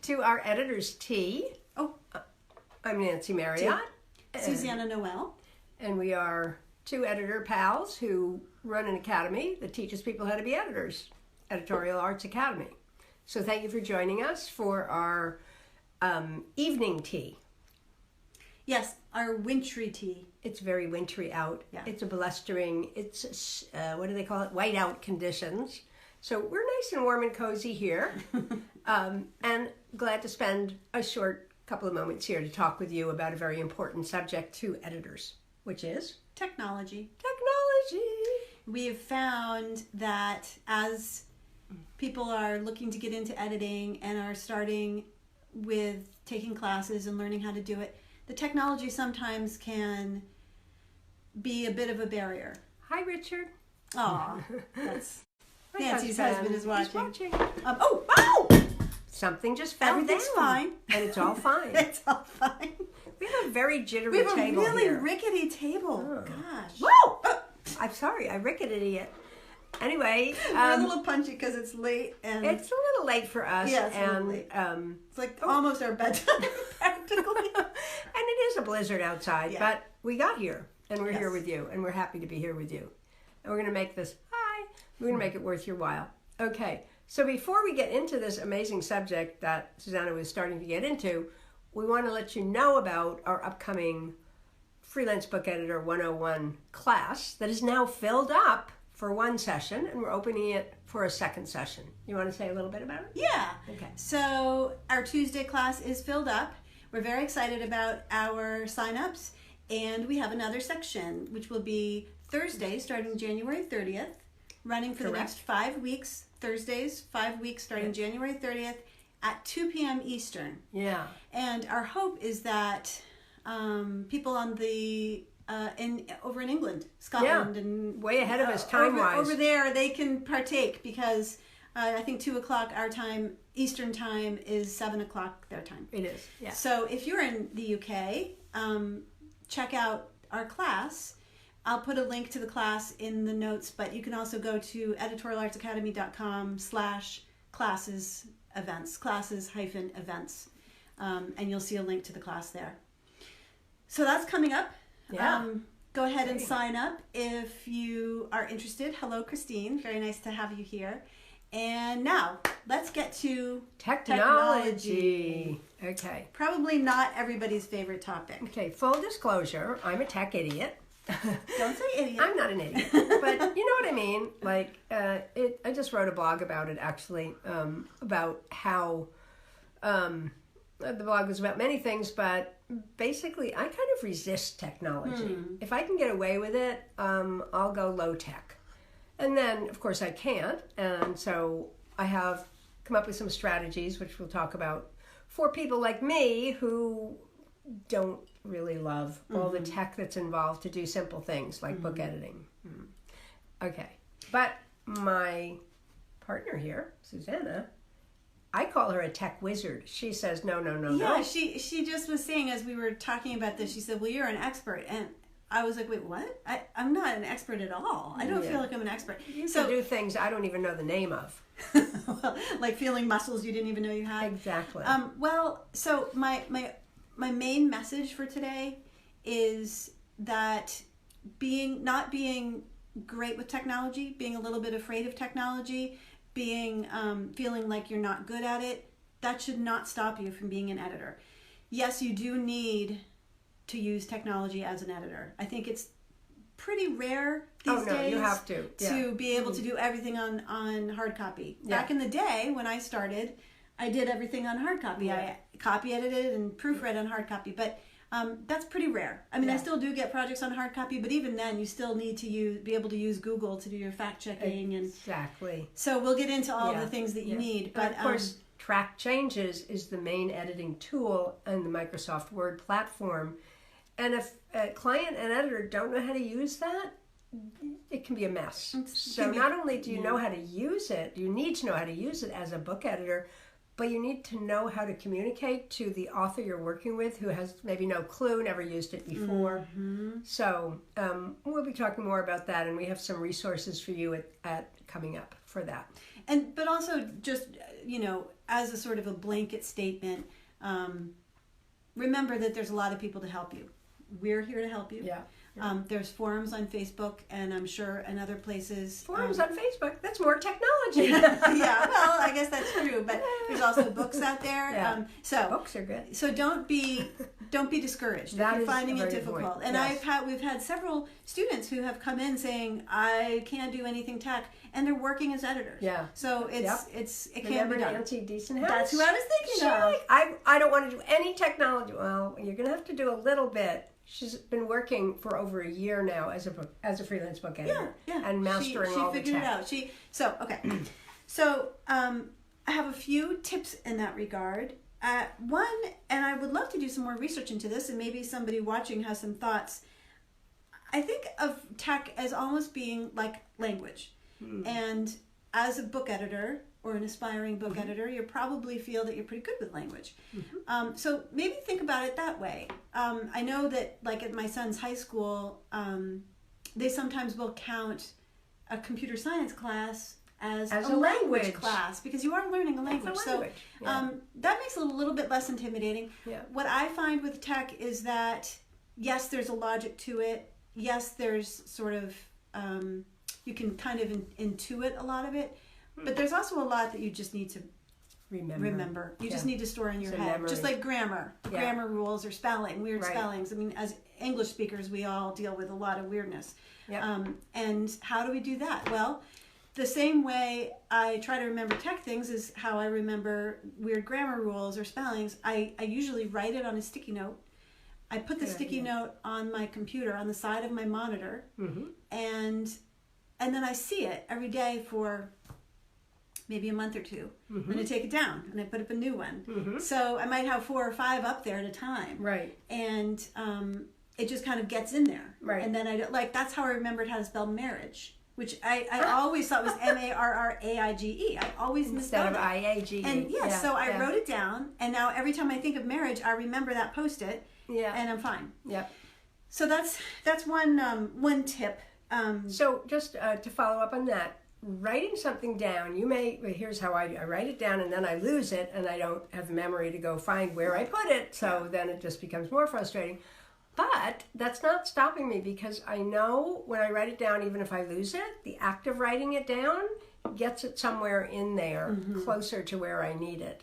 to our editor's tea. Oh, I'm Nancy Marriott. Susanna Noel. And we are two editor pals who run an academy that teaches people how to be editors, Editorial Arts Academy. So thank you for joining us for our evening tea. Yes, our wintry tea. It's very wintry out. Yeah. It's a blustering, it's, what do they call it? Whiteout conditions. So we're nice and warm and cozy here. And glad to spend a short couple of moments here to talk with you about a very important subject to editors, which is Technology. technology. We've found that as people are looking to get into editing and are starting with taking classes and learning how to do it, the technology sometimes can be a bit of a barrier. Hi, Richard. Aw, that's My Nancy's husband is watching. He's watching. Oh! Something just fell Everything's down. fine. And it's all fine. It's all fine. We have a very jittery We have a table really here. rickety table. Oh. Gosh. Whoa! I'm sorry, I rickety it. Anyway, We're a little punchy because it's late and it's a little late for us. Yeah, it's a little and late. It's like almost our bedtime practically. and it is a blizzard outside, Yeah. but we got here and we're Yes. here with you, and we're happy to be here with you. And we're going to make this we're going to make it worth your while. Okay. So before we get into this amazing subject that Susanna was starting to get into, we want to let you know about our upcoming Freelance Book Editor 101 class that is now filled up for one session, and we're opening it for a second session. You want to say a little bit about it? Yeah. Okay. So our Tuesday class is filled up. We're very excited about our signups, and we have another section, which will be Thursday, starting January 30th, running for the Correct. next 5 weeks. Thursdays, 5 weeks, starting January 30th at 2 p.m. Eastern. Yeah. And our hope is that people on the over in England, Scotland, and way ahead of us time-wise. over there, they can partake because I think 2 o'clock our time, Eastern time, is 7 o'clock their time. It is. Yeah. So if you're in the UK, check out our class. I'll put a link to the class in the notes, but you can also go to editorialartsacademy.com/classes events, classes-events, and you'll see a link to the class there. So that's coming up. Yeah. Go ahead and sign up if you are interested. Hello, Christine. Very nice to have you here. And now, let's get to Technology. Okay. Probably not everybody's favorite topic. Okay, full disclosure, I'm a tech idiot. Don't say idiot. I'm not an idiot, but you know what I mean? Like, I just wrote a blog about it, actually, about how the blog was about many things, but basically I kind of resist technology. If I can get away with it, I'll go low tech. And then, of course, I can't, and so I have come up with some strategies, which we'll talk about, for people like me who don't really love all the tech that's involved to do simple things like book editing. Okay. But my partner here, Susanna, I call her a tech wizard. She says, no. Yeah, she just was saying as we were talking about this, she said, well, you're an expert. And I was like, wait, what? I'm not an expert at all. I don't feel like I'm an expert. You can do things I don't even know the name of. Well, like feeling muscles you didn't even know you had. Exactly. Well, so my main message for today is that not being great with technology, being a little bit afraid of technology, being feeling like you're not good at it, that should not stop you from being an editor. Yes, you do need to use technology as an editor. I think it's pretty rare these days you have to be able to do everything on hard copy. Yeah. Back in the day when I started, I did everything on hard copy. Yeah. I copy edited and proofread on hard copy, but that's pretty rare. I mean, I still do get projects on hard copy, but even then, you still need to be able to use Google to do your fact checking. Exactly. So we'll get into all the things that you need. But of course, Track Changes is the main editing tool on the Microsoft Word platform. And if a client and editor don't know how to use that, it can be a mess. So not only do you know how to use it, you need to know how to use it as a book editor, but you need to know how to communicate to the author you're working with who has maybe no clue, never used it before. So we'll be talking more about that, and we have some resources for you at coming up for that. But also just, as a sort of a blanket statement, remember that there's a lot of people to help you. We're here to help you. Yeah. There's forums on Facebook, and I'm sure in other places. Forums on Facebook? That's more technology. Yeah, well, I guess that's true. But there's also books out there. Yeah. So books are good. So don't be discouraged That if you're is finding a it very good difficult. point. And Yes. we've had several students who have come in saying, I can't do anything tech, and they're working as editors. Yeah. So it can Remember be done. Nancy Decent House? That's who I was thinking She's of. like, I don't want to do any technology. Well, you're going to have to do a little bit. She's been working for over a year now as a freelance book editor. Yeah. And mastering all the tech. She figured it out. Okay. So I have a few tips in that regard. One, and I would love to do some more research into this, and maybe somebody watching has some thoughts. I think of tech as almost being like language. And as a book editor or an aspiring book editor, you probably feel that you're pretty good with language. So maybe think about it that way. I know that like at my son's high school, they sometimes will count a computer science class as a language class, because you are learning a language. So that makes it a little bit less intimidating. Yeah. What I find with tech is that, yes, there's a logic to it. Yes, there's sort of, you can kind of intuit a lot of it. But there's also a lot that you just need to remember. You just need to store in your head. Memory. Just like grammar rules or spelling, weird spellings. I mean, as English speakers, we all deal with a lot of weirdness. And how do we do that? Well, the same way I try to remember tech things is how I remember weird grammar rules or spellings. I usually write it on a sticky note. I put the sticky note on my computer on the side of my monitor, and then I see it every day for maybe a month or two. And I take it down and I put up a new one. So I might have 4 or 5 up there at a time. Right. And it just kind of gets in there. Right. And then that's how I remembered how to spell marriage, which I always thought was Marraige. I always misspelled it. Instead of IAGE. And so I wrote it down, and now every time I think of marriage, I remember that Post-it. Yeah. And I'm fine. Yep. So that's one tip. So just to follow up on that, writing something down, here's how I write it down, and then I lose it, and I don't have the memory to go find where I put it, so then it just becomes more frustrating. But that's not stopping me, because I know when I write it down, even if I lose it, the act of writing it down gets it somewhere in there, closer to where I need it.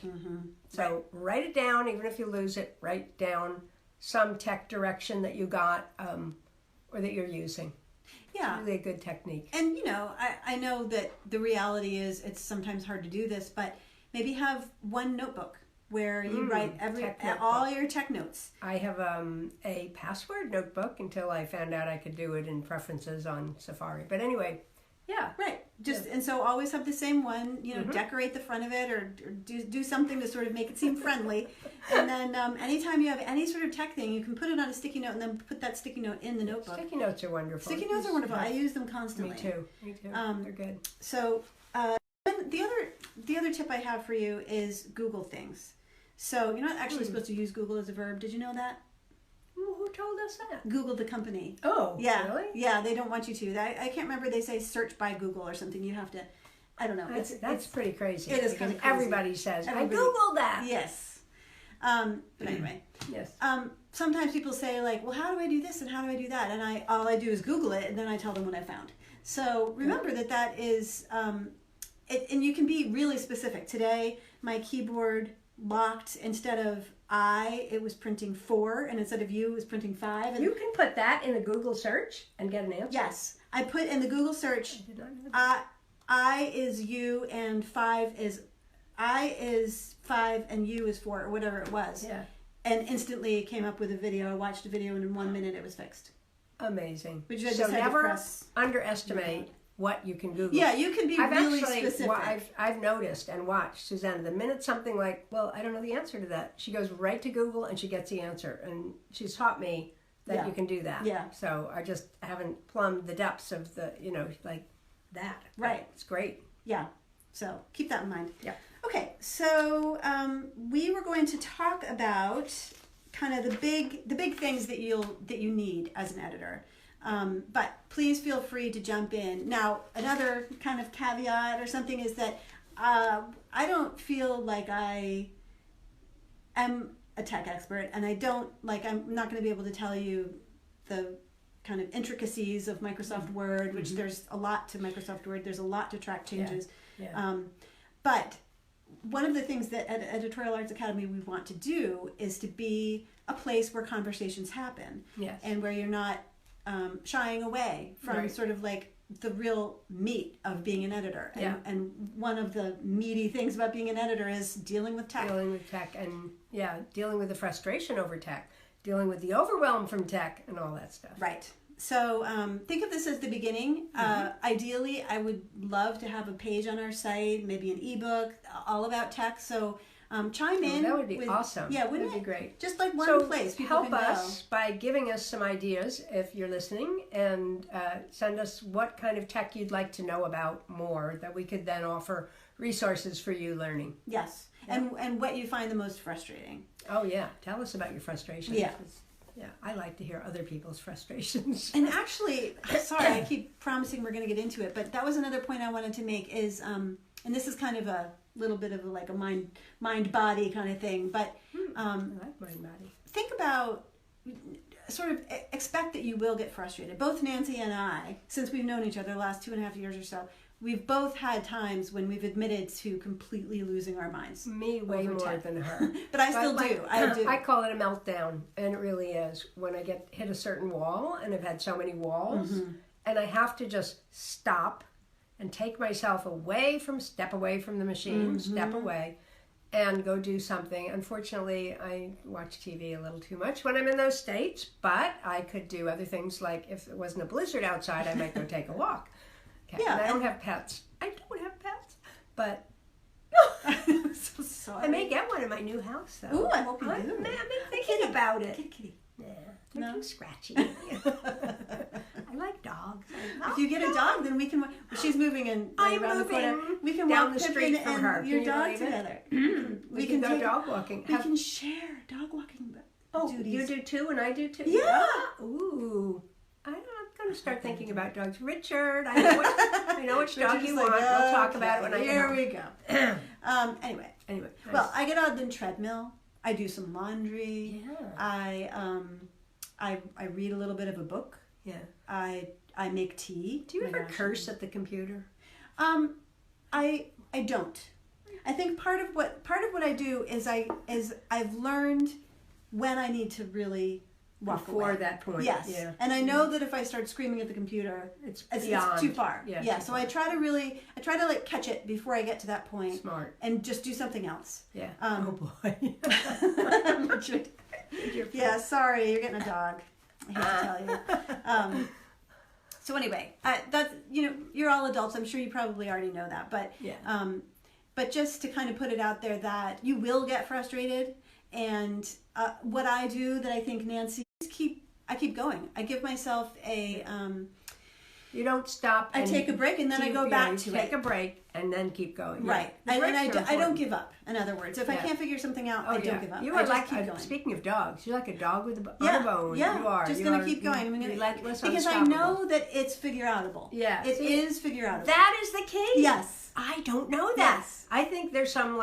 So write it down, even if you lose it, write down some tech direction that you got or that you're using. Yeah. It's really a good technique. And, I know that the reality is it's sometimes hard to do this, but maybe have one notebook where you write all your tech notes. I have a password notebook until I found out I could do it in preferences on Safari. But anyway, yeah. Right. And so always have the same one, decorate the front of it or do something to sort of make it seem friendly. And then anytime you have any sort of tech thing, you can put it on a sticky note and then put that sticky note in the notebook. Sticky notes are wonderful. Sticky notes are wonderful. I use them constantly. Me too. They're good. So the other tip I have for you is Google things. So you're not actually supposed to use Google as a verb. Did you know that? Who told us that? Google the company. Oh, yeah, really? Yeah, they don't want you to. I can't remember. They say search by Google or something. You have to. I don't know. That's pretty crazy. It is kind of crazy. Everybody says, I Googled that. Yes. But anyway. Yes. Sometimes people say like, well, how do I do this and how do I do that? And all I do is Google it, and then I tell them what I found. So remember that is, and you can be really specific. Today, my keyboard locked instead of it was printing 4, and instead of U, it was printing 5. And you can put that in a Google search and get an answer? Yes. I put in the Google search, I is U and 5 is, I is 5 and U is 4, or whatever it was. Yeah. And instantly it came up with a video. I watched a video, and in 1 minute it was fixed. Amazing. Which I just so had never to press. Underestimate what you can Google. Yeah, you can be really specific. I've noticed and watched Susanna. The minute something like, well, I don't know the answer to that, she goes right to Google and she gets the answer. And she's taught me that you can do that. Yeah. So I just haven't plumbed the depths of the, like that. Right. It's great. Yeah. So keep that in mind. Yeah. Okay, so we were going to talk about kind of the big things that you need as an editor. But please feel free to jump in. Now, another kind of caveat or something is that I don't feel like I am a tech expert, and I'm not going to be able to tell you the kind of intricacies of Microsoft Word, which there's a lot to Microsoft Word. There's a lot to track changes. Yeah. But one of the things that at Editorial Arts Academy we want to do is to be a place where conversations happen. Yes. And where you're not shying away from sort of like the real meat of being an editor. And one of the meaty things about being an editor is dealing with tech. Dealing with tech and, dealing with the frustration over tech, dealing with the overwhelm from tech and all that stuff. Right. So think of this as the beginning. Ideally, I would love to have a page on our site, maybe an ebook, all about tech. So chime in. That would be awesome. Yeah, wouldn't it it be great? Just like one place people help can us by giving us some ideas if you're listening, and send us what kind of tech you'd like to know about more that we could then offer resources for you learning. Yes, and what you find the most frustrating. Oh yeah, tell us about your frustrations. Yeah. Yeah, I like to hear other people's frustrations. And actually, sorry, I keep promising we're going to get into it, but that was another point I wanted to make is, and this is kind of a little bit of like a mind-body kind of thing, but I like mind-body. think about, sort of expect that you will get frustrated. Both Nancy and I, since we've known each other the last 2.5 years or so, we've both had times when we've admitted to completely losing our minds. Me way more tech. than her. But I still do. I do. I call it a meltdown, and it really is. When I hit a certain wall, and I've had so many walls, and I have to just stop and take myself step away from the machine, step away, and go do something. Unfortunately, I watch TV a little too much when I'm in those states, but I could do other things, like if it wasn't a blizzard outside, I might go take a walk. Okay. Yeah, and I don't have pets. But I'm so sorry. I may get one in my new house, though. Ooh, I hope you do. I've been thinking about it. Get a kitty. Yeah, they're too scratchy. I like dogs. If you get a dog, then we can. She's moving in right around the corner. We can down walk the street Pippin from and her. your Can you dog believe it? together. We can go dog walking. We can share dog walking duties. You do too, and I do too. Yeah. Ooh. I'm going to start thinking about dogs. Richard, I know which dog you want. We'll talk about it when I get home. Here we go. Anyway. Nice. Well, I get on the treadmill. I do some laundry. Yeah. I read a little bit of a book. Yeah. I make tea. Do you ever curse at the computer? I don't. I think part of what I do is I've learned when I need to really walk Before away. that point. Yes. Yeah. And I know that if I start screaming at the computer, it's too far. Yeah. So I try to like catch it before I get to that point. Smart. And just do something else. Yeah. Oh boy. Richard. Yeah, sorry, you're getting a dog. I hate to tell you. So anyway, that's, you're all adults. I'm sure you probably already know that, but but just to kind of put it out there that you will get frustrated, and what I do that I think Nancy I keep going. I give myself a you don't stop. I take a break and then I go back to it. Take a break and then keep going. Right. Yeah. I don't give up. In other words, if I can't figure something out, I don't give up. You I are like, keep going. Speaking of dogs, you're like a dog with a bone. Yeah, you are. Just going to keep going. I'm gonna, relentless, because I know that it's figure-outable. Yeah. It is figure-outable. That is the case. Yes. I don't know that. Yes. I think there's some,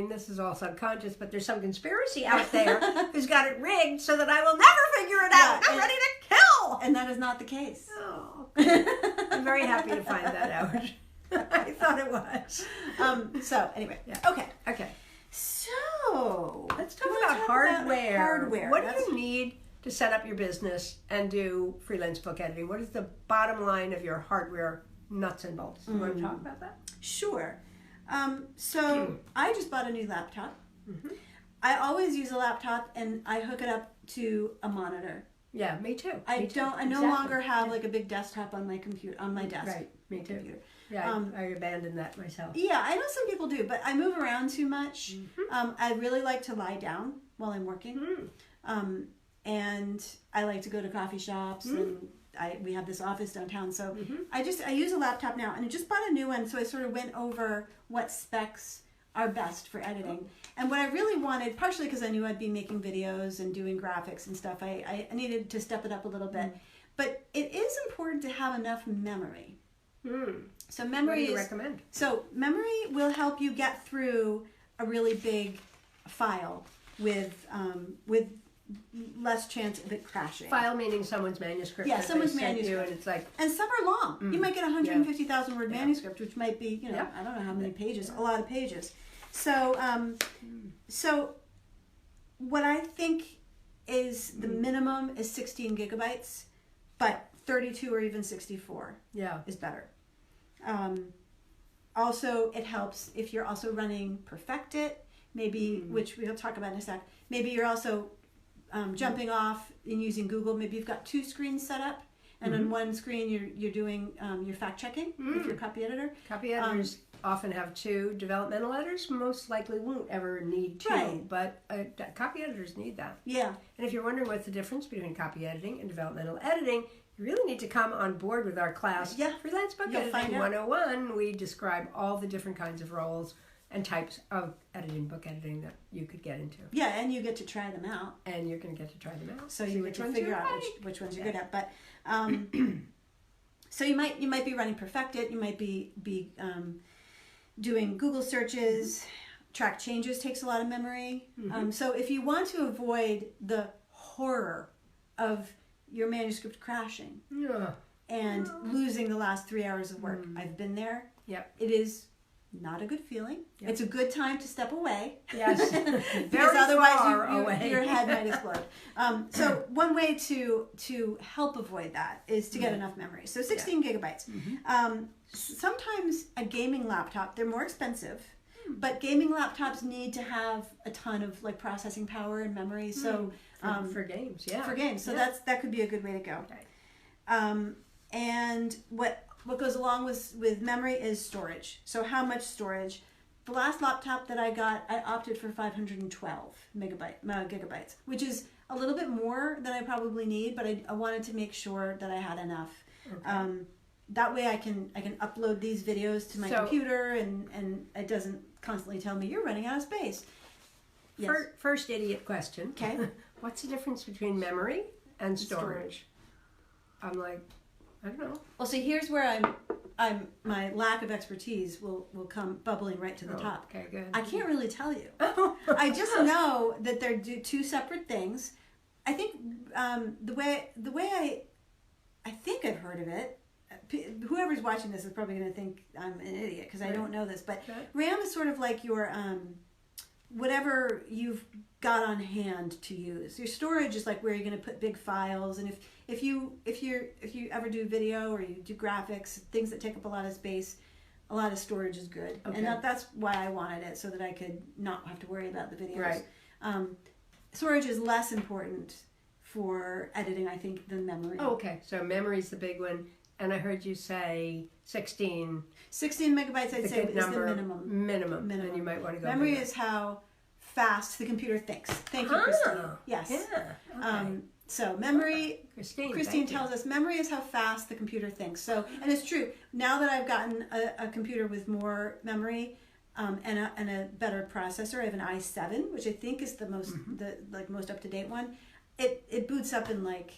this is all subconscious, but there's some conspiracy out there who's got it rigged so that I will never figure it out. I'm ready to kill. And that is not the case. Oh. I'm very happy to find that out. I thought it was. So anyway, Okay. So let's talk about hardware. Hardware. What do you need to set up your business and do freelance book editing? What is the bottom line of your hardware nuts and bolts? You want to talk about that? Sure. So I just bought a new laptop. I always use a laptop and I hook it up to a monitor. Yeah, me too. I no longer have like a big desktop on my computer desk. Right, me too. Computer. Yeah, I abandoned that myself. Yeah, I know some people do, but I move around too much. I really like to lie down while I'm working. And I like to go to coffee shops and we have this office downtown, so I use a laptop now, and I just bought a new one, so I sort of went over what specs are best for editing. And what I really wanted, partially because I knew I'd be making videos and doing graphics and stuff, I needed to step it up a little bit. But it is important to have enough memory. So memory what do you recommend? So memory will help you get through a really big file with less chance of it crashing. File meaning someone's manuscript. Yeah, someone's manuscript. And it's like, and some are long. You might get a 150,000 word manuscript, which might be, I don't know how many pages, a lot of pages. So, so what I think is the minimum is 16 gigabytes, but 32 or even 64 is better. Also, it helps if you're also running Perfect It, maybe, which we'll talk about in a sec. Maybe you're also jumping off and using Google. Maybe you've got 2 screens set up, and on one screen you're doing your fact checking with your copy editor. Copy editors often have 2. Developmental editors most likely won't ever need 2, but copy editors need that. Yeah. And if you're wondering what's the difference between copy editing and developmental editing, you really need to come on board with our class, Freelance Book Editing 101. We describe all the different kinds of roles and types of book editing that you could get into. Yeah, and you get to try them out. And you're going to get to try them out. So you get to figure out which ones you're good at. But so you might be running Perfect It. You might be doing Google searches. Track changes takes a lot of memory. So if you want to avoid the horror of your manuscript crashing and losing the last 3 hours of work, I've been there. Yep. It is not a good feeling. Yep. It's a good time to step away. Yes. Because otherwise your head might explode. So one way to help avoid that is to get enough memory. So 16 gigabytes. Sometimes a gaming laptop, they're more expensive, but gaming laptops need to have a ton of like processing power and memory. So for games, for games. So that could be a good way to go. Okay. And what goes along with memory is storage. So how much storage? The last laptop that I got, I opted for 512 gigabytes, which is a little bit more than I probably need, but I wanted to make sure that I had enough. Okay. That way I can upload these videos to my computer and it doesn't constantly tell me you're running out of space. Yes. First idiot question. Okay. What's the difference between memory and storage? I'm like, I don't know. Well, see, here's where my lack of expertise will come bubbling right to the top. Okay, good. I can't really tell you. I just know that they're 2 separate things. I think the way I think I've heard of it. Whoever's watching this is probably going to think I'm an idiot because I don't know this. But RAM is sort of like your whatever you've got on hand to use. Your storage is like where you're going to put big files, and if you ever do video or you do graphics, things that take up a lot of space, a lot of storage is good. Okay. And that's why I wanted it, so that I could not have to worry about the videos. Right. Storage is less important for editing, I think, than memory. Oh, okay. So memory's the big one. And I heard you say 16. 16 megabytes, I'd say, is the minimum. Minimum. And you might want to go memory is how fast the computer thinks. Thank you, Christine. Yes. Yeah. Okay. So memory, Christine tells us memory is how fast the computer thinks. So, and it's true. Now that I've gotten a computer with more memory and a better processor, I have an i7, which I think is the most most up to date one. It boots up in nice.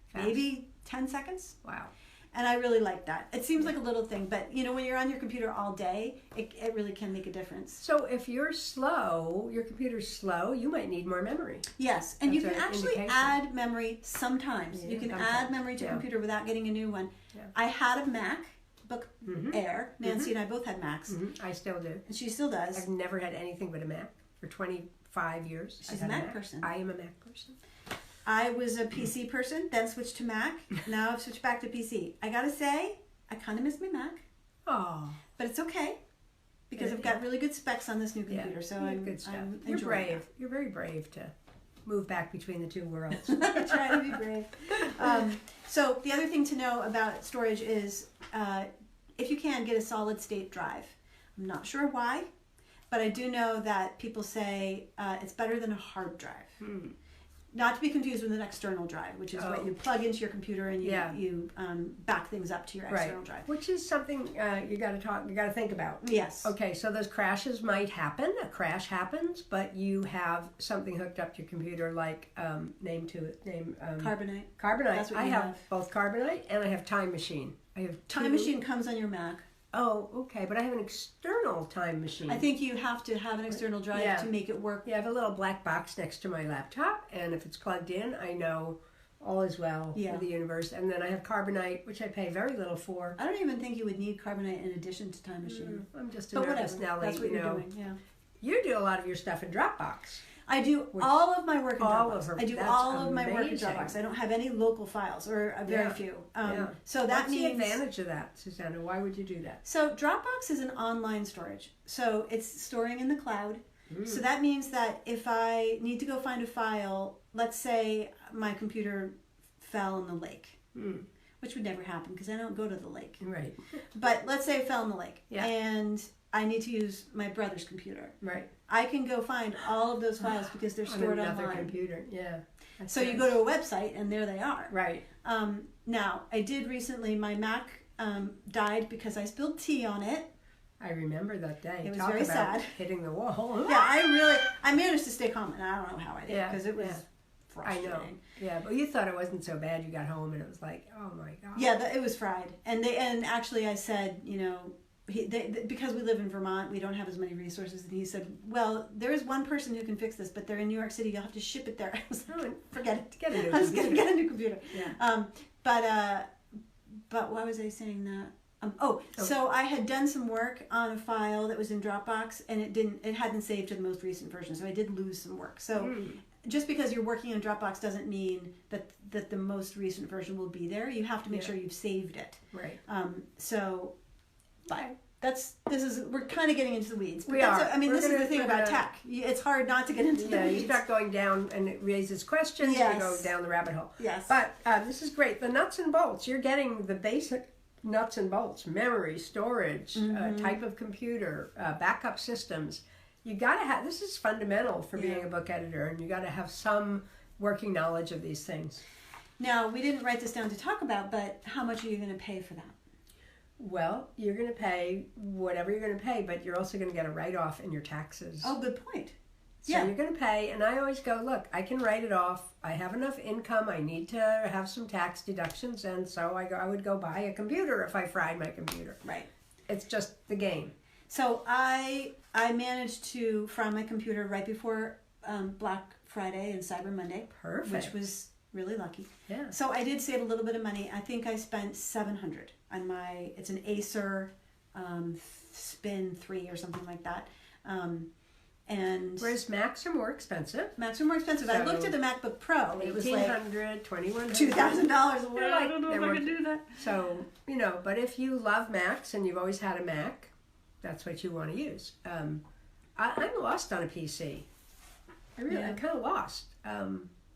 Fast. Maybe 10 seconds. Wow. And I really like that. It seems like a little thing, but when you're on your computer all day, it really can make a difference. So if you're slow, your computer's slow, you might need more memory. Yes, and you can actually add memory sometimes. You can add memory to a computer without getting a new one. Yeah. I had a MacBook Air. Nancy and I both had Macs. I still do. And she still does. I've never had anything but a Mac for 25 years. She's a Mac person. I am a Mac person. I was a PC person, then switched to Mac. Now I've switched back to PC. I gotta say, I kind of miss my Mac. Oh, but it's okay because I've got really good specs on this new computer. So I'm good stuff. I'm You're brave. That. You're very brave to move back between the 2 worlds. I try to be brave. So the other thing to know about storage is, if you can, get a solid state drive. I'm not sure why, but I do know that people say it's better than a hard drive. not to be confused with an external drive, which is what you plug into your computer and you back things up to your external drive. Which is something you got to think about. Yes. Okay, so those crashes might happen. A crash happens, but you have something hooked up to your computer, like Carbonite. Carbonite. I have both Carbonite and I have Time Machine. I have Time Machine comes on your Mac. Oh, okay, but I have an external Time Machine. I think you have to have an external drive to make it work. Yeah, I have a little black box next to my laptop, and if it's plugged in, I know all is well with the universe. And then I have Carbonite, which I pay very little for. I don't even think you would need Carbonite in addition to Time Machine. I'm just a nervous Nelly. That's what you're doing, yeah. You do a lot of your stuff in Dropbox. I do all of my work in Dropbox. I do all of my work in Dropbox. I don't have any local files, or very few. So that means... What's the advantage of that, Susanna? Why would you do that? So Dropbox is an online storage. So it's storing in the cloud. So that means that if I need to go find a file, let's say my computer fell in the lake, which would never happen because I don't go to the lake. Right. But let's say it fell in the lake, and I need to use my brother's computer. Right. I can go find all of those files because they're stored on another online. Computer. Yeah. So you go to a website and there they are. Right. Now, I did recently, my Mac died because I spilled tea on it. I remember that day. It was very sad. Hitting the wall. Yeah, I managed to stay calm, and I don't know how I did because it was frustrating. I know. Yeah, but you thought it wasn't so bad. You got home and it was like, oh my God. Yeah, it was fried. And actually I said, because we live in Vermont, we don't have as many resources. And he said, well, there is one person who can fix this, but they're in New York City. You'll have to ship it there. I was like, forget it. Get a new I was going to get a new computer. Yeah. But why was I saying that? So I had done some work on a file that was in Dropbox, and it hadn't saved to the most recent version. So I did lose some work. So just because you're working on Dropbox doesn't mean that the most recent version will be there. You have to make sure you've saved it. Right. We're kind of getting into the weeds. But this is the thing about tech. It's hard not to get into the weeds. You start going down and it raises questions. You go down the rabbit hole. Yes. But this is great. The nuts and bolts. You're getting the basic nuts and bolts: memory, storage, type of computer, backup systems. You got to have. This is fundamental for being a book editor, and you got to have some working knowledge of these things. Now, we didn't write this down to talk about, but how much are you going to pay for that? Well, you're going to pay whatever you're going to pay, but you're also going to get a write-off in your taxes. Oh, good point. So you're going to pay, and I always go, look, I can write it off. I have enough income. I need to have some tax deductions, and so I would go buy a computer if I fried my computer. Right. It's just the game. So I managed to fry my computer right before Black Friday and Cyber Monday. Perfect. Which was really lucky. Yeah. So I did save a little bit of money. I think I spent $700 on it's an Acer Spin 3 or something like that. And whereas Macs are more expensive. Macs are more expensive. So I looked at the MacBook Pro. It was like $1,800, $2,100. $2,000. I don't know if I can do that. So, but if you love Macs and you've always had a Mac, that's what you want to use. I'm lost on a PC. I'm kind of lost.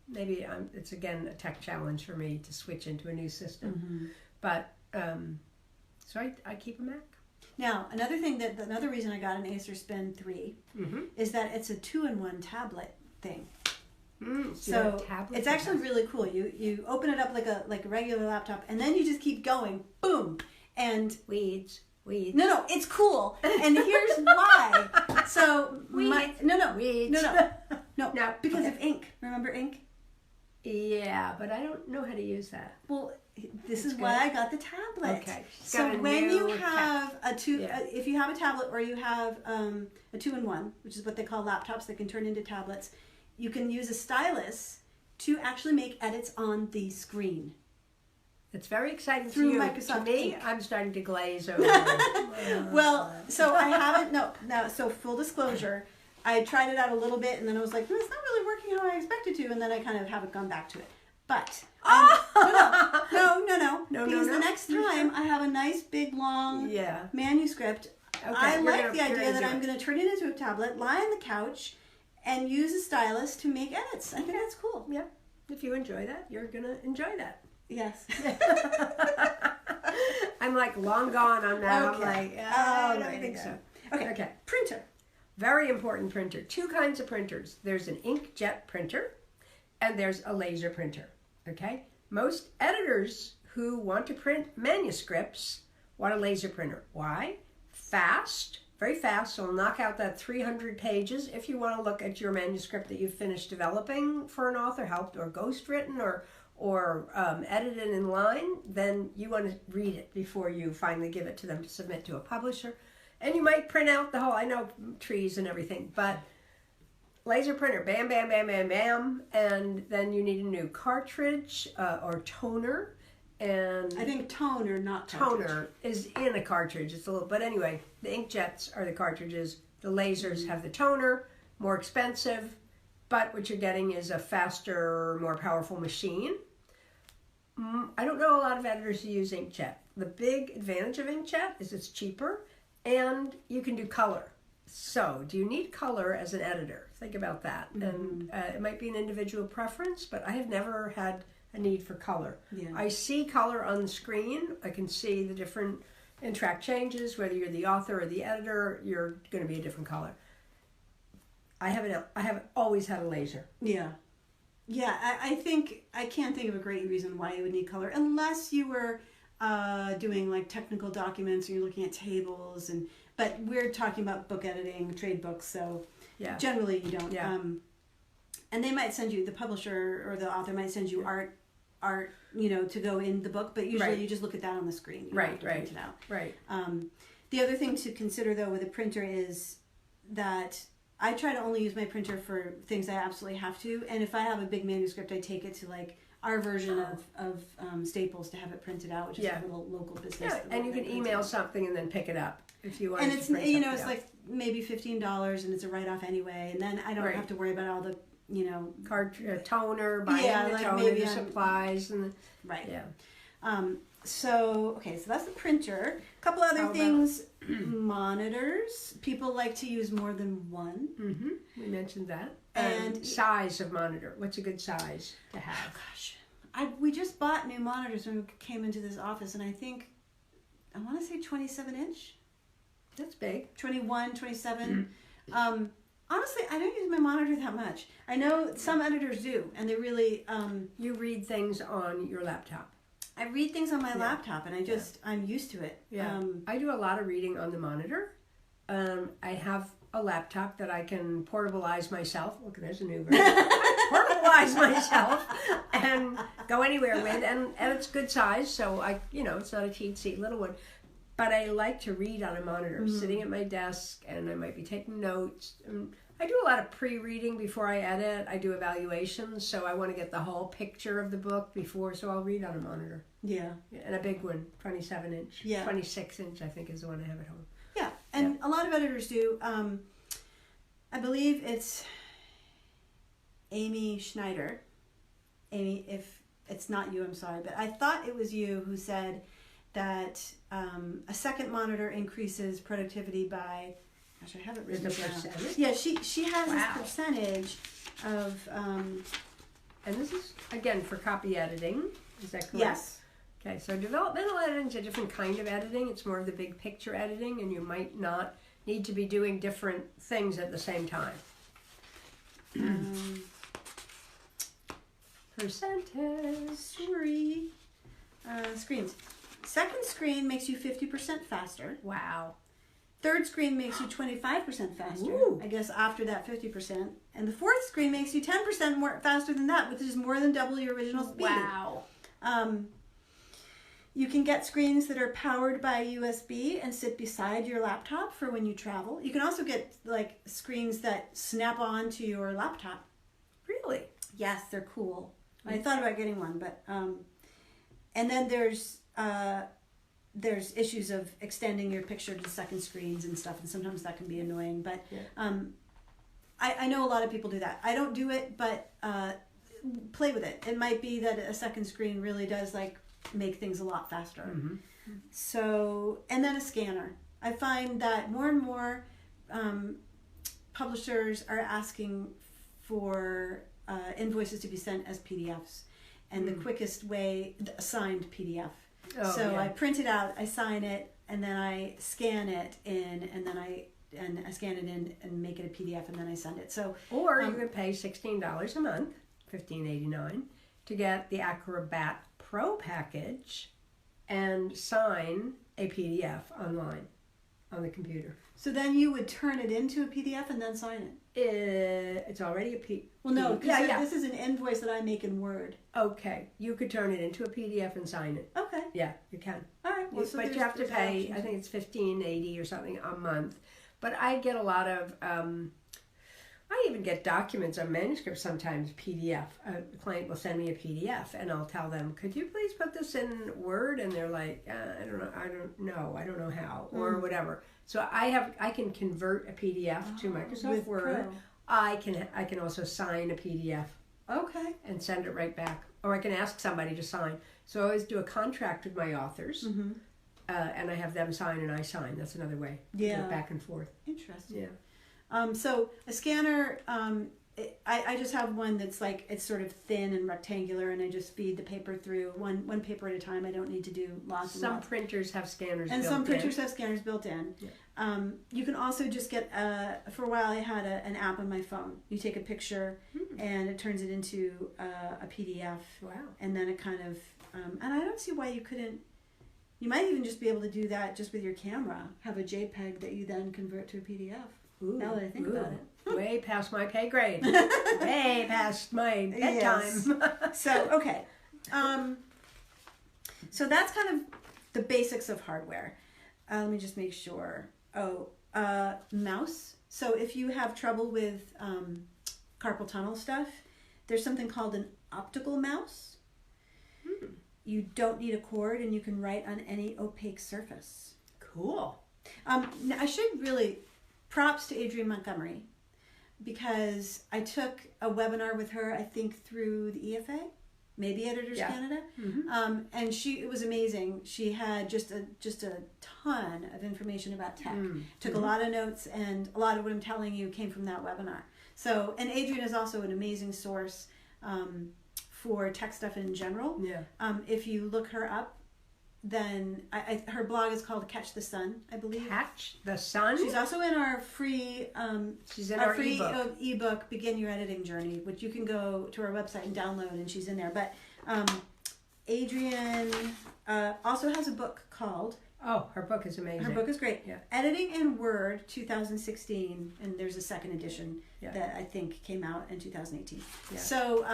Maybe it's again a tech challenge for me to switch into a new system. But so I keep a Mac. Now, another reason I got an Acer Spin 3 is that it's a 2-in-1 tablet thing. So it's actually really cool. You open it up like a regular laptop, and then you just keep going, boom, and weeds. No, it's cool, and here's why. So weeds. No, because of ink. Remember ink? Yeah, but I don't know how to use that. Well, this is why I got the tablet. Okay. So when you have if you have a tablet or you have a 2-in-1, which is what they call laptops that can turn into tablets, you can use a stylus to actually make edits on the screen. It's very exciting through to you. Microsoft to me, Ink. I'm starting to glaze over. Well, so I haven't. No. So full disclosure, I tried it out a little bit, and then I was like, it's not really working how I expected to, and then I kind of haven't gone back to it. But no. Because the next time I have a nice big long manuscript, I like the idea that I'm going to turn it into a tablet, lie on the couch, and use a stylus to make edits. I think that's cool. Yeah. If you enjoy that, you're going to enjoy that. Yes. I'm like long gone on that. Okay. I'm like, I don't think so. Okay. Printer. Very important printer. Two kinds of printers. There's an inkjet printer, and there's a laser printer, okay? Most editors who want to print manuscripts want a laser printer. Why? Fast, very fast, so it'll knock out that 300 pages. If you want to look at your manuscript that you've finished developing for an author, helped or ghostwritten or edited in line, then you want to read it before you finally give it to them to submit to a publisher. And you might print out the whole, I know trees and everything, but laser printer, bam, bam, bam, bam, bam, and then you need a new cartridge or toner. And I think toner, not cartridge. Toner is in a cartridge. It's a little, but anyway, the inkjets are the cartridges. The lasers have the toner, more expensive, but what you're getting is a faster, more powerful machine. I don't know a lot of editors who use inkjet. The big advantage of inkjet is it's cheaper and you can do color. So, do you need color as an editor? Think about that. And it might be an individual preference, but I have never had a need for color. Yeah. I see color on the screen. I can see the different in-track changes. Whether you're the author or the editor, you're going to be a different color. I have always had a laser. Yeah. Yeah, I think, I can't think of a great reason why you would need color, unless you were doing like technical documents or you're looking at tables, but we're talking about book editing, trade books, so yeah. Generally you don't. Yeah. And they might send you, the publisher or the author might send you art, to go in the book, but usually you just look at that on the screen. You don't have to print it out. Right. The other thing to consider though with a printer is that I try to only use my printer for things I absolutely have to, and if I have a big manuscript, I take it to like our version of Staples to have it printed out, which is a little local business. Yeah, and you can email something and then pick it up if you want. And it's it's like maybe $15, and it's a write-off anyway, and then I don't have to worry about all the toner, buying the toner, the supplies, and So that's the printer. A couple other things. Monitors. People like to use more than one. Mm-hmm. We mentioned that. And size of monitor. What's a good size to have? Oh gosh, we just bought new monitors when we came into this office, and I think I want to say 27-inch. That's big. 21, 27. Honestly, I don't use my monitor that much. I know some editors do, and they really... you read things on your laptop. I read things on my laptop, and I'm used to it. Yeah. I do a lot of reading on the monitor. I have a laptop that I can portabilize myself. Look, there's a new version. Portabilize myself and go anywhere with, and it's good size, so it's not a teensy little one. But I like to read on a monitor, sitting at my desk, and I might be taking notes. I do a lot of pre-reading before I edit. I do evaluations, so I want to get the whole picture of the book before, so I'll read on a monitor. Yeah. And a big one, 27-inch. Yeah. 26-inch, I think, is the one I have at home. Yeah, and a lot of editors do. I believe it's Amy Schneider. Amy, if it's not you, I'm sorry, but I thought it was you who said that a second monitor increases productivity by, gosh, I have it written down. Yeah, she has this percentage of... and this is, again, for copy editing. Is that correct? Yes. Okay, so developmental editing is a different kind of editing. It's more of the big picture editing, and you might not need to be doing different things at the same time. Percentage. Sorry. Screens. Second screen makes you 50% faster. Wow. Third screen makes you 25% faster. Ooh. I guess after that 50%. And the fourth screen makes you 10% more faster than that, which is more than double your original speed. Wow. You can get screens that are powered by USB and sit beside your laptop for when you travel. You can also get like screens that snap on to your laptop. Really? Yes, they're cool. I thought about getting one, but and then there's issues of extending your picture to second screens and stuff, and sometimes that can be annoying. But I know a lot of people do that. I don't do it, but play with it. It might be that a second screen really does like make things a lot faster. Mm-hmm. So, and then a scanner. I find that more and more publishers are asking for invoices to be sent as PDFs, and the quickest way, a signed PDF. I print it out, I sign it, and then I scan it in, and then I scan it in and make it a PDF, and then I send it. So, or you can pay $16 a month $15.89 to get the Acrobat Pro package and sign a PDF online on the computer. So then you would turn it into a PDF and then sign it? It's already a PDF. Well, no, because this is an invoice that I make in Word. Okay, you could turn it into a PDF and sign it. Okay. Yeah, you can. All right. Well, so but you have to pay, I think it's $15.80 or something a month. But I get a lot of, I even get documents or manuscripts sometimes, PDF. A client will send me a PDF and I'll tell them, could you please put this in Word? And they're like, I don't know how, or whatever. So I can convert a PDF to Microsoft Word. Pro. I can also sign a PDF. Okay. And send it right back. Or I can ask somebody to sign. So I always do a contract with my authors. Mm-hmm. And I have them sign and I sign. That's another way. Yeah. Back and forth. Interesting. Yeah. So a scanner, I just have one that's like, it's sort of thin and rectangular, and I just feed the paper through one paper at a time. I don't need to do lots and lots. Some printers have scanners and built in. some printers have scanners built in. Yeah. You can also just get, for a while I had an app on my phone. You take a picture and it turns it into a PDF. Wow. And then it kind of, and I don't see why you couldn't. You might even just be able to do that just with your camera. Have a JPEG that you then convert to a PDF. Ooh, now that I think about it. Way past my pay grade. Way past my bedtime. Yes. So, okay. So that's kind of the basics of hardware. Let me just make sure. Mouse. So if you have trouble with carpal tunnel stuff, there's something called an optical mouse. You don't need a cord, and you can write on any opaque surface. Cool. I should really, props to Adrienne Montgomery, because I took a webinar with her, I think through the EFA, maybe Editors Canada, and it was amazing. She had just a ton of information about tech. Took a lot of notes, and a lot of what I'm telling you came from that webinar. So, and Adrienne is also an amazing source for tech stuff in general. Yeah. If you look her up, then her blog is called Catch the Sun, I believe. Catch the Sun? She's also in our free she's in our free ebook, Begin Your Editing Journey, which you can go to our website and download, and she's in there. But Adrienne also has a book called... Oh, her book is amazing. Her book is great. Yeah. Editing in Word 2016, and there's a second edition that I think came out in 2018. Yeah. So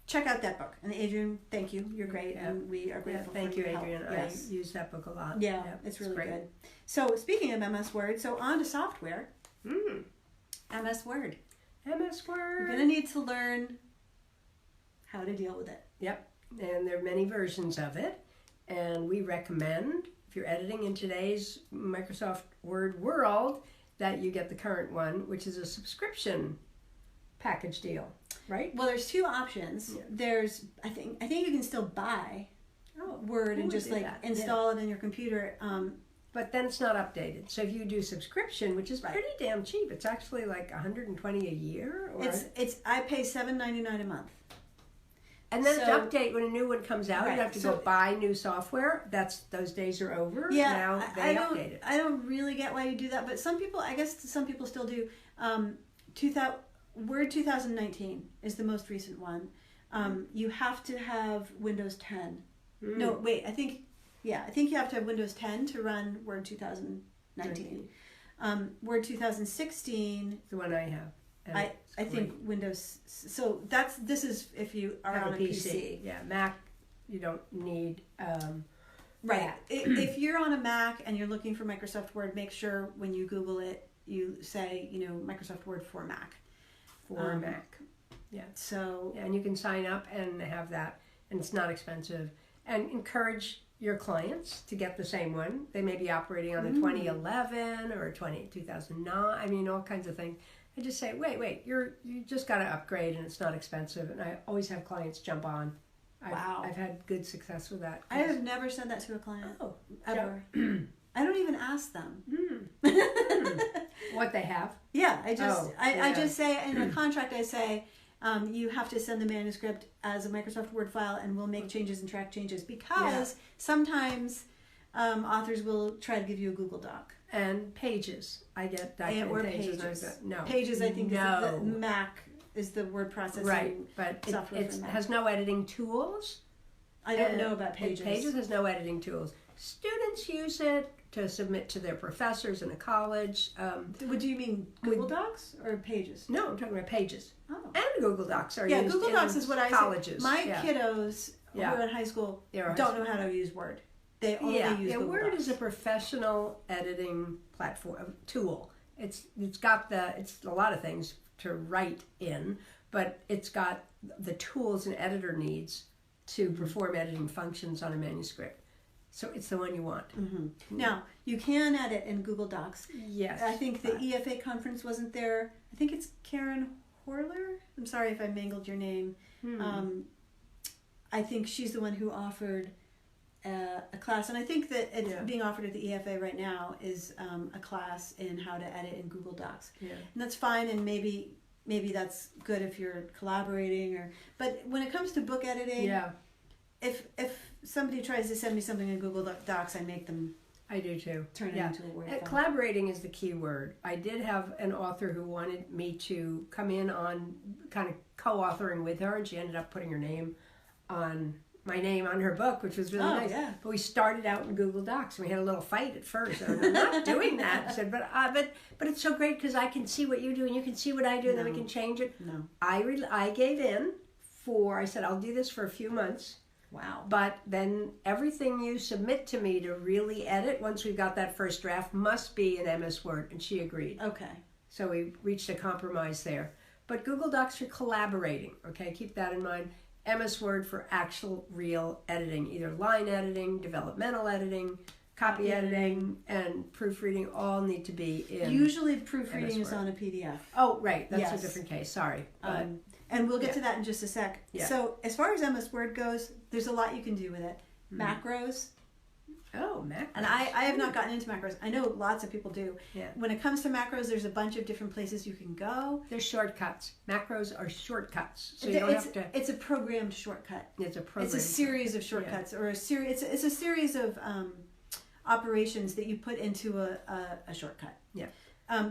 check out that book. And Adrienne, thank you. You're great, and we are grateful for your help. Thank you, Adrienne. Yes. I use that book a lot. Yeah, it's really good. So speaking of MS Word, so on to software. MS Word. MS Word. You're going to need to learn how to deal with it. Yep. And there are many versions of it. And we recommend, if you're editing in today's Microsoft Word world, that you get the current one, which is a subscription package deal, right? Well, there's two options. Yeah. There's, I think you can still buy Word and just like install it in your computer. But then it's not updated. So if you do subscription, which is pretty damn cheap, it's actually like $120 a year. Or I pay $7.99 a month. And then it's update when a new one comes out. You have to go buy new software. Those days are over. Yeah, now they update it. I don't really get why you do that, but some people still do. Word 2019 is the most recent one. You have to have Windows 10. No, wait. I think you have to have Windows 10 to run Word 2019. Word 2016. The one I have. I think Windows. So this is if you are on a PC. Yeah, Mac. You don't need. Right. If you're on a Mac and you're looking for Microsoft Word, make sure when you Google it, you say Microsoft Word for Mac. For Mac. Yeah. So. Yeah, and you can sign up and have that, and it's not expensive. And encourage your clients to get the same one. They may be operating on a 2011 or a 2009. I mean, all kinds of things. I just say, wait, you just got to upgrade, and it's not expensive. And I always have clients jump on. I've had good success with that. I have never said that to a client. Oh, ever. I don't even ask them. What they have? Yeah, I just say in the contract. I say you have to send the manuscript as a Microsoft Word file, and we'll make changes and track changes because sometimes authors will try to give you a Google Doc. And Pages. I get documentation. Pages. No. Pages, I think, is the Mac is the word processing right, but software. It has no editing tools. I don't know about Pages. Pages has no editing tools. Students use it to submit to their professors in a college. What do you mean, Google Docs or Pages? No, I'm talking about Pages. Oh. And Google Docs are used Google Docs is what I colleges. My kiddos who are in high school don't know how to use Word. They only use Google Word Docs. is a professional editing platform tool. It's got it's a lot of things to write in, but it's got the tools an editor needs to perform editing functions on a manuscript. So it's the one you want. Mm-hmm. Now, you can edit in Google Docs. Yes. I think the EFA conference wasn't there. I think it's Karen Horler. I'm sorry if I mangled your name. I think she's the one who offered a class. And I think that it's being offered at the EFA right now is a class in how to edit in Google Docs. Yeah. And that's fine, and maybe that's good if you're collaborating. But when it comes to book editing... Yeah. If somebody tries to send me something in Google Docs, I make them. I do too. Turn it into a Word file. Collaborating is the key word. I did have an author who wanted me to come in on kind of co-authoring with her, and she ended up putting my name on her book, which was really nice. Yeah. But we started out in Google Docs, and we had a little fight at first. And I'm not doing that. I said, but it's so great because I can see what you do, and you can see what I do, and then we can change it. No. I gave in I said, I'll do this for a few months. Wow. But then everything you submit to me to really edit, once we've got that first draft, must be in MS Word. And she agreed. Okay. So we reached a compromise there. But Google Docs for collaborating, okay? Keep that in mind. MS Word for actual, real editing, either line editing, developmental editing, copy editing, and proofreading all need to be in Usually proofreading is on a PDF. Oh, right. That's a different case. Sorry. And we'll get to that in just a sec. Yeah. So as far as MS Word goes, there's a lot you can do with it. Macros. Oh, macros. And I have not gotten into macros. I know lots of people do. Yeah. When it comes to macros, there's a bunch of different places you can go. They're shortcuts. Macros are shortcuts. So you don't have to... It's a programmed shortcut. It's a program. It's a series of shortcuts, or it's a series of operations that you put into a shortcut. Yeah.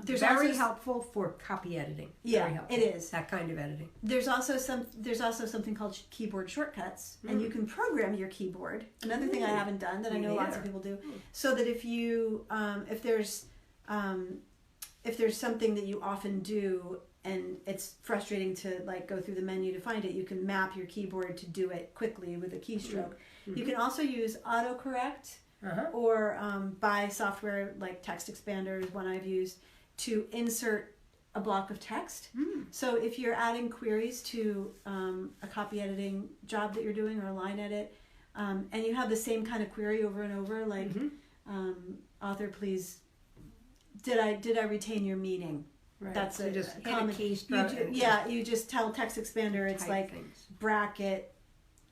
There's very helpful for copy editing. Yeah, very helpful. it is. That kind of editing. There's also something called keyboard shortcuts, and you can program your keyboard. Another thing I haven't done that I know lots of people do, so that if you if there's something that you often do and it's frustrating to like go through the menu to find it, you can map your keyboard to do it quickly with a keystroke. You can also use autocorrect. Or buy software like Text Expander is one I've used to insert a block of text. So if you're adding queries to a copy editing job that you're doing or a line edit, and you have the same kind of query over and over, like author, please, did I retain your meaning? Right. That's so just a hit common a keystroke. You just tell Text Expander it's like things. bracket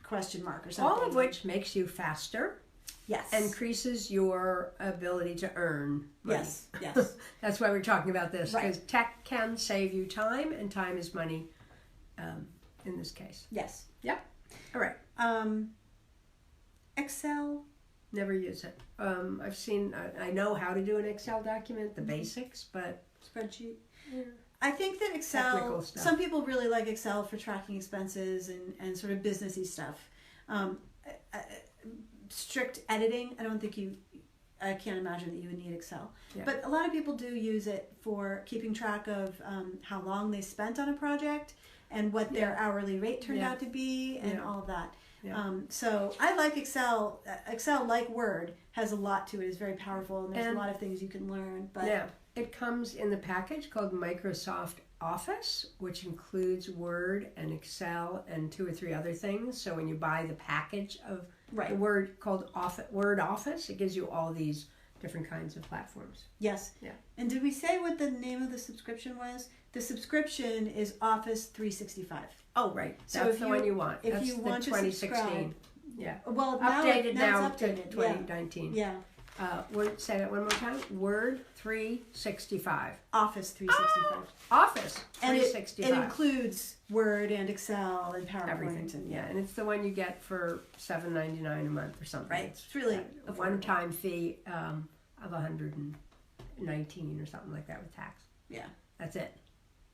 question mark or something. All of which makes you faster. Yes. Increases your ability to earn money. Yes. That's why we're talking about this, because Right. tech can save you time, and time is money in this case. Yes. Yep. All right. Excel. Never use it. I know how to do an Excel document, the basics, but... Spreadsheet. Yeah. I think that Technical Excel, stuff. some people really like Excel for tracking expenses and sort of businessy stuff. Strict editing, I can't imagine that you would need Excel. Yeah. But a lot of people do use it for keeping track of how long they spent on a project and what their hourly rate turned out to be and all of that. Yeah. So I like Excel. Excel, like Word, has a lot to it. It's very powerful, and there's a lot of things you can learn. But yeah, it comes in the package called Microsoft Office, which includes Word and Excel and 2 or 3 other things. So when you buy the package of the Word called Word Office, it gives you all these different kinds of platforms. Yes. Yeah. And did we say what the name of the subscription was? The subscription is Office 365. Oh, right. So that's the one you want. If that's you the want 2016. to subscribe. Yeah. Well, updated now it's to updated. 2019. Yeah. Say that one more time. Word 365. Office 365. Office And 365. it includes Word and Excel and PowerPoint. Everything. And, and it's the one you get for $7.99 a month or something. Right. It's really a one-time fee of $119 or something like that with tax. Yeah. That's it.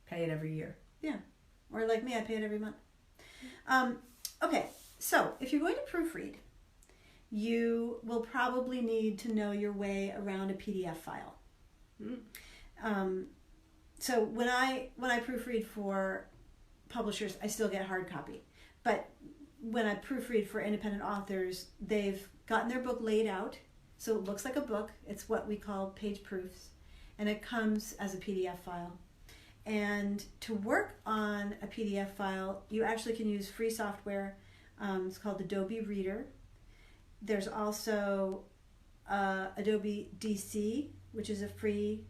Pay it every year. Yeah. Or like me, I pay it every month. Okay, so if you're going to proofread, you will probably need to know your way around a PDF file. So when I proofread for publishers, I still get hard copy. But when I proofread for independent authors, they've gotten their book laid out, so it looks like a book. It's what we call page proofs, and it comes as a PDF file. And to work on a PDF file, you actually can use free software. It's called Adobe Reader. There's also Adobe DC, which is a free.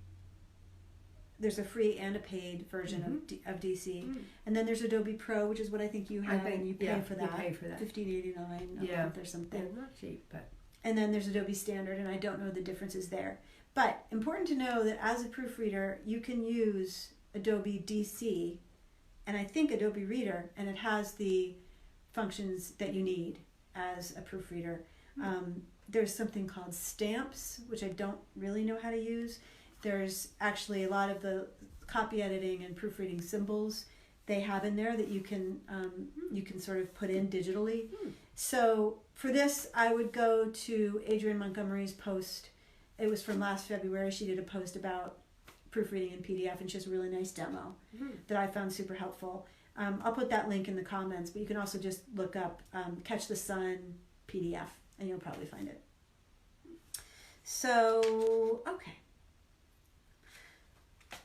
There's a free and a paid version of DC, and then there's Adobe Pro, which is what I think you have, and you pay for that. You pay for that. $15.89 a month or something. Yeah, not cheap, but. And then there's Adobe Standard, and I don't know the differences there. But important to know that as a proofreader, you can use Adobe DC, and I think Adobe Reader, and it has the functions that you need as a proofreader. There's something called stamps, which I don't really know how to use. There's actually a lot of the copy editing and proofreading symbols they have in there that you can sort of put in digitally. So for this, I would go to Adrienne Montgomery's post. It was from last February. She did a post about proofreading in PDF, and she has a really nice demo that I found super helpful. I'll put that link in the comments, but you can also just look up Catch the Sun PDF, and you'll probably find it. So, okay.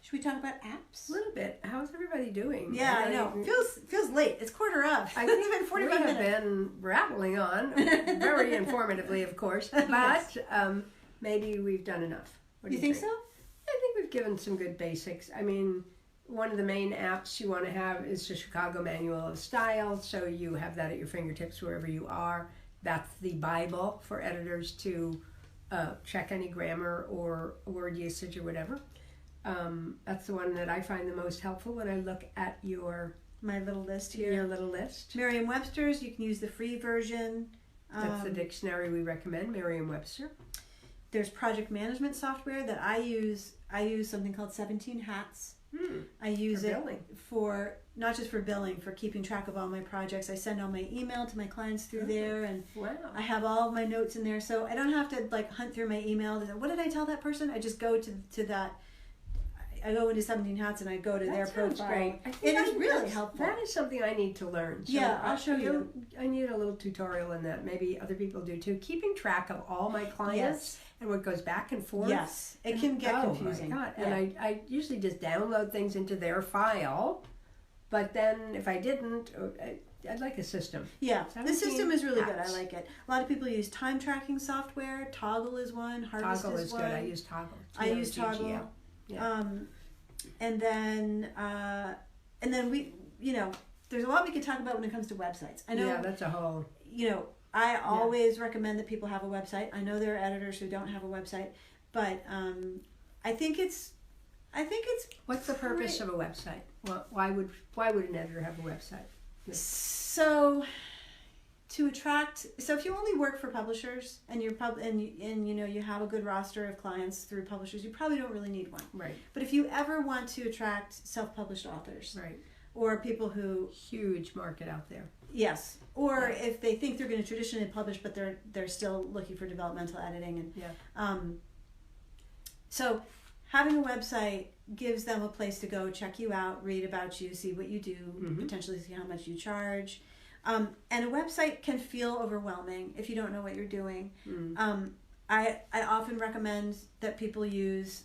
Should we talk about apps? A little bit. How's everybody doing? Yeah, I know. Feels late. It's 4:15. I think it's been 45 minutes. We have been rattling on, very informatively, of course, but maybe we've done enough. What do you think so? I think we've given some good basics. I mean, one of the main apps you want to have is the Chicago Manual of Style, so you have that at your fingertips wherever you are. That's the Bible for editors to check any grammar or word usage or whatever. That's the one that I find the most helpful when I look at my little list here. Your little list. Merriam-Webster's, you can use the free version. That's the dictionary we recommend, Merriam-Webster. There's project management software that I use. I use something called 17 Hats. I use it for not just for billing, for keeping track of all my projects. I send all my email to my clients through there, and I have all of my notes in there, so I don't have to like hunt through my email. What did I tell that person? I just go to that. I go into 17 Hats and I go to their profile. Great. It is really helpful. That is something I need to learn. So yeah, I'll show you. I need a little tutorial in that. Maybe other people do too. Keeping track of all my clients and what goes back and forth. Yes, it can get confusing. Oh my God. Yeah. And I usually just download things into their file, but then if I didn't, I'd like a system. Yeah, the system is really good. I like it. A lot of people use time tracking software. Toggle is one. Harvest is one. Good. I use Toggle. I use Toggle. Yeah. And then we, there's a lot we could talk about when it comes to websites. I know. Yeah, that's a whole. I always recommend that people have a website. I know there are editors who don't have a website, but I think it's. What's the purpose of a website? Well, why would an editor have a website? So, to attract. So if you only work for publishers and you have a good roster of clients through publishers, you probably don't really need one. Right. But if you ever want to attract self-published authors, right, or people who huge market out there. Yes. Or if they think they're going to traditionally publish, but they're still looking for developmental editing, and so having a website gives them a place to go, check you out, read about you, see what you do, potentially see how much you charge. And a website can feel overwhelming if you don't know what you're doing. I often recommend that people use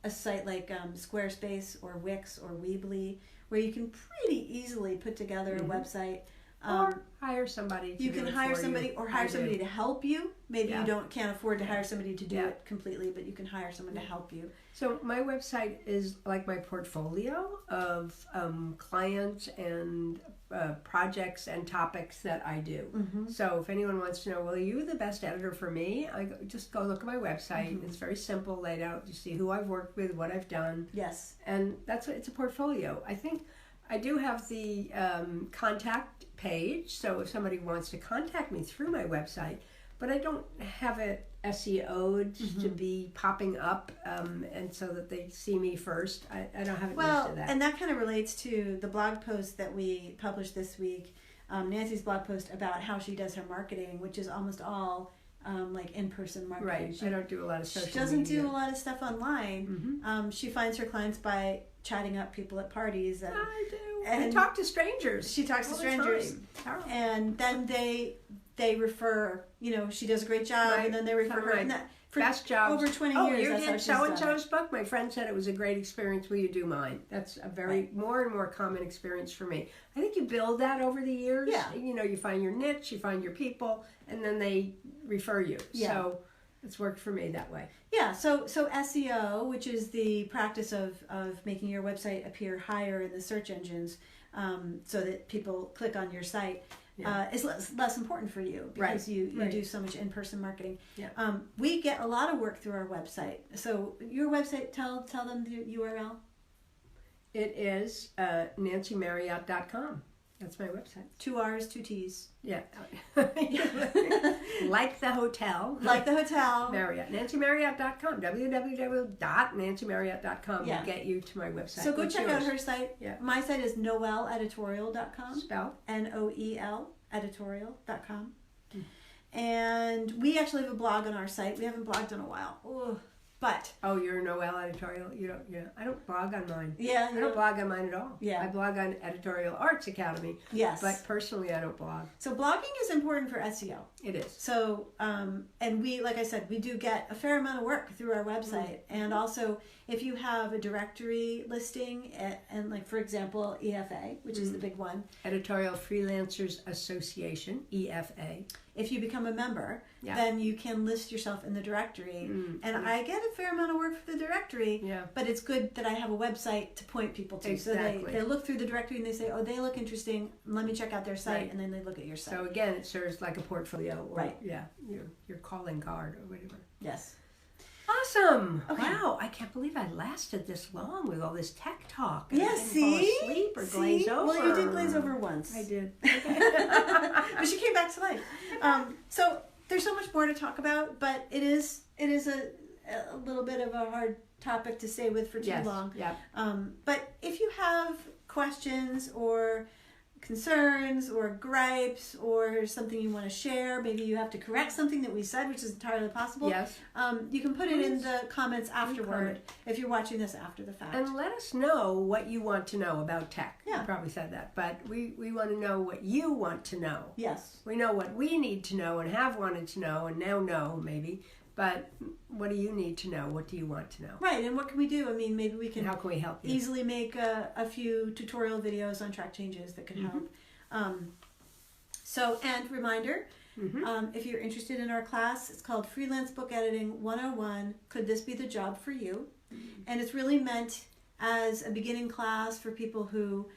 a site like Squarespace or Wix or Weebly, where you can pretty easily put together a website. Or hire somebody to you can hire somebody or hire somebody to help you. Maybe you can't afford to hire somebody to do it completely, but you can hire someone to help you. So my website is like my portfolio of clients and projects and topics that I do. So if anyone wants to know, well, are you the best editor for me? Just go look at my website. It's very simple, laid out. You see who I've worked with, what I've done. Yes. And it's a portfolio. I think I do have the contact page, so if somebody wants to contact me through my website, but I don't have it SEO'd to be popping up, and so that they see me first. I don't have it used to that. And that kind of relates to the blog post that we published this week, Nancy's blog post about how she does her marketing, which is almost all like in-person marketing. Right. I don't do a lot of social media. She doesn't do a lot of stuff online. She finds her clients by chatting up people at parties. And, I do. And talk to strangers. She talks to strangers. And then they refer, she does a great job, and then they refer her. And that, for best jobs. Over 20 years, you that's how did she's so-and-so's book? My friend said it was a great experience. Will you do mine? That's a very more and more common experience for me. I think you build that over the years. Yeah. You find your niche, you find your people, and then they refer you. Yeah. So it's worked for me that way. Yeah, so SEO, which is the practice of making your website appear higher in the search engines so that people click on your site, is less important for you because you do so much in-person marketing. Yeah. We get a lot of work through our website. So your website, tell them the URL. It is nancymarriott.com. That's my website. 2 R's, 2 T's. Yeah. Like the hotel. Like the hotel. Marriott. nancymarriott.com. www.nancymarriott.com will get you to my website. So go check out her site. Yeah. My site is noeleditorial.com. Spell. Noel editorial.com. And we actually have a blog on our site. We haven't blogged in a while. Ugh. But you're Noel Editorial. You don't. Yeah, I don't blog on mine. Yeah, I don't blog on mine at all. Yeah, I blog on Editorial Arts Academy. Yes, but personally, I don't blog. So blogging is important for SEO. It is. So, and we, like I said, we do get a fair amount of work through our website, and also if you have a directory listing, and like for example, EFA, which is the big one, Editorial Freelancers Association, EFA. If you become a member, then you can list yourself in the directory. And I get a fair amount of work for the directory, but it's good that I have a website to point people to. Exactly. So they look through the directory and they say, oh, they look interesting, let me check out their site, and then they look at your site. So again, it serves like a portfolio, or, Yeah, your calling card or whatever. Yes. Awesome! Okay. Wow, I can't believe I lasted this long with all this tech talk. Yes, I didn't fall asleep or glaze over. Well, you did glaze over once. I did. But she came back to life. So there's so much more to talk about, but it is a little bit of a hard topic to stay with for too long. Yeah. But if you have questions or concerns or gripes or something you want to share, maybe you have to correct something that we said, which is entirely possible. Yes. You can put it in the comments afterward if you're watching this after the fact. And let us know what you want to know about tech. Yeah. You probably said that, but we want to know what you want to know. Yes. We know what we need to know and have wanted to know and now know maybe, but what do you need to know? What do you want to know? Right, and what can we do? I mean, maybe we can how can we help you? Easily make a few tutorial videos on track changes that can help. And reminder, if you're interested in our class, it's called Freelance Book Editing 101, Could This Be the Job for You? And it's really meant as a beginning class for people who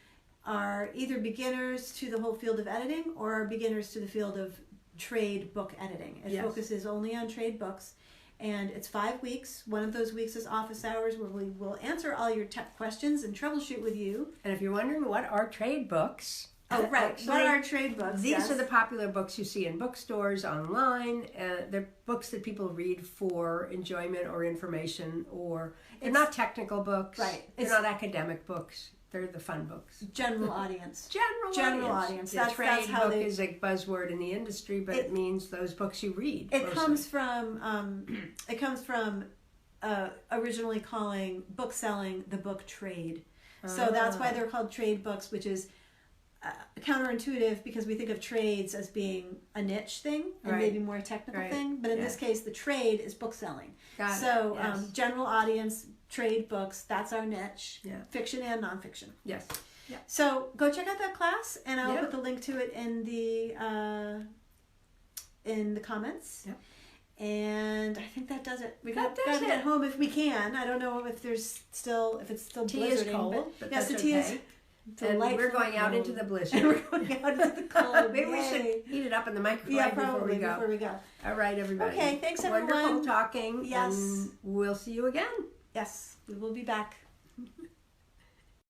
are either beginners to the whole field of editing or are beginners to the field of trade book editing. It focuses only on trade books, and it's 5 weeks. One of those weeks is office hours where we will answer all your tech questions and troubleshoot with you. And if you're wondering what are trade books, right. Actually, what are trade books? These are the popular books you see in bookstores, online. They're books that people read for enjoyment or information, or they're not technical books. Right. They're not academic books. They're the fun books. General audience. General audience. The trade book is a buzzword in the industry, but it means those books you read. It comes from originally calling book selling the book trade. So that's why they're called trade books, which is counterintuitive because we think of trades as being a niche thing and maybe more a technical thing. But in this case, the trade is book selling. General audience, trade books, that's our niche. Yeah. Fiction and nonfiction. Yes. Yeah. So go check out that class, and I'll put the link to it in the comments. Yeah. And I think that does it. We got to get home if we can. I don't know if it's still blizzarding. Tea is cold, but yes, that's the tea okay. is And we're going out into the blizzard. We're going out into the cold. Maybe we should heat it up in the microwave before we go. All right, everybody. Okay, thanks everyone. Wonderful talking. Yes. And we'll see you again. Yes, we will be back.